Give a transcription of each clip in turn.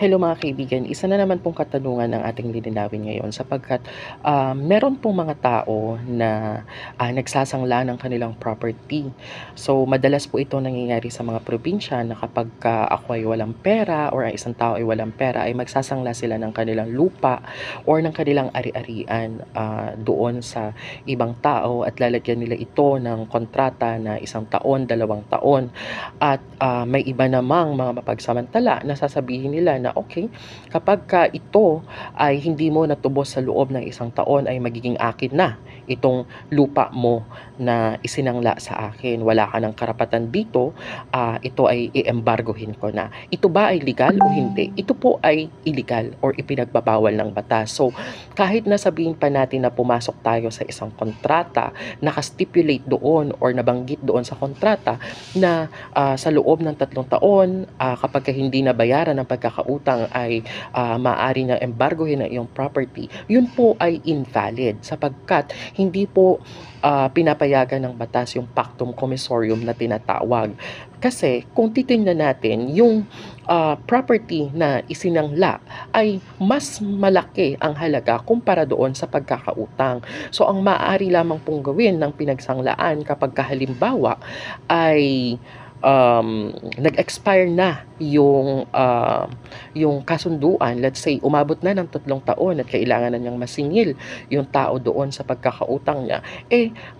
Hello mga kaibigan, isa na naman pong katanungan ang ating lilinawin ngayon sapagkat meron pong mga tao na nagsasangla ng kanilang property. So madalas po ito nangyayari sa mga probinsya na kapag ako ay walang pera or ang isang tao ay walang pera ay magsasangla sila ng kanilang lupa or ng kanilang ari-arian doon sa ibang tao at lalagyan nila ito ng kontrata na 1 taon, 2 taon at may iba namang mga mapagsamantala na sasabihin nila na okay, kapagka ito ay hindi mo natubos sa loob ng 1 taon ay magiging akin na itong lupa mo na isinangla sa akin. Wala ka ng karapatan dito, ito ay i-embargohin ko na. Ito ba ay legal o hindi? Ito po ay illegal or ipinagbabawal ng batas. So, kahit na sabihin pa natin na pumasok tayo sa isang kontrata, naka-stipulate doon or nabanggit doon sa kontrata na sa loob ng 3 taon, kapag hindi nabayaran ng pagkakautang ay maaari na embargohin ang iyong property, yun po ay invalid sapagkat hindi po pinapayagan ng batas yung pactum commissorium na tinatawag. Kasi kung titingnan natin, yung property na isinangla ay mas malaki ang halaga kumpara doon sa pagkakautang. So ang maaari lamang pong gawin ng pinagsanglaan kapag halimbawa ay nag-expire na yung kasunduan, let's say umabot na ng 3 taon at kailangan na niyang masingil yung tao doon sa pagkakautang niya,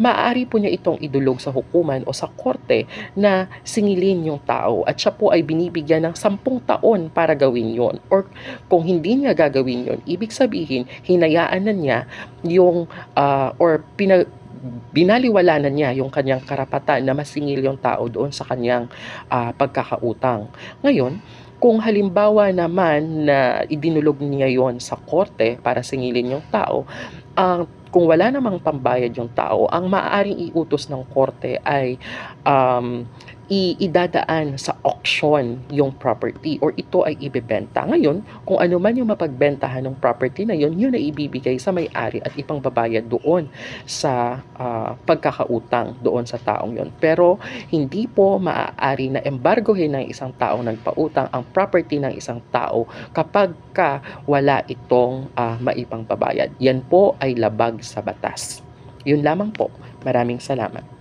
maaari po niya itong idulog sa hukuman o sa korte na singilin yung tao at siya po ay binibigyan ng 10 taon para gawin yon. Or kung hindi niya gagawin yon, ibig sabihin hinayaan na niya yung binaliwala na niya yung kanyang karapatan na masingil yung tao doon sa kanyang pagkakautang. Ngayon, kung halimbawa naman na idinulog niya yon sa korte para singilin yung tao, kung wala namang pambayad yung tao, ang maaaring iutos ng korte ay idadaan sa auction yung property or ito ay ibebenta. Ngayon, kung ano man yung mapagbentahan ng property na yun, yun ay ibibigay sa may-ari at ipangbabayad doon sa pagkakautang doon sa taong yun. Pero hindi po maaari na embargohin ng isang taong nagpautang ang property ng isang tao kapag wala itong maipangbabayad. Yan po ay labag sa batas. Yun lamang po. Maraming salamat.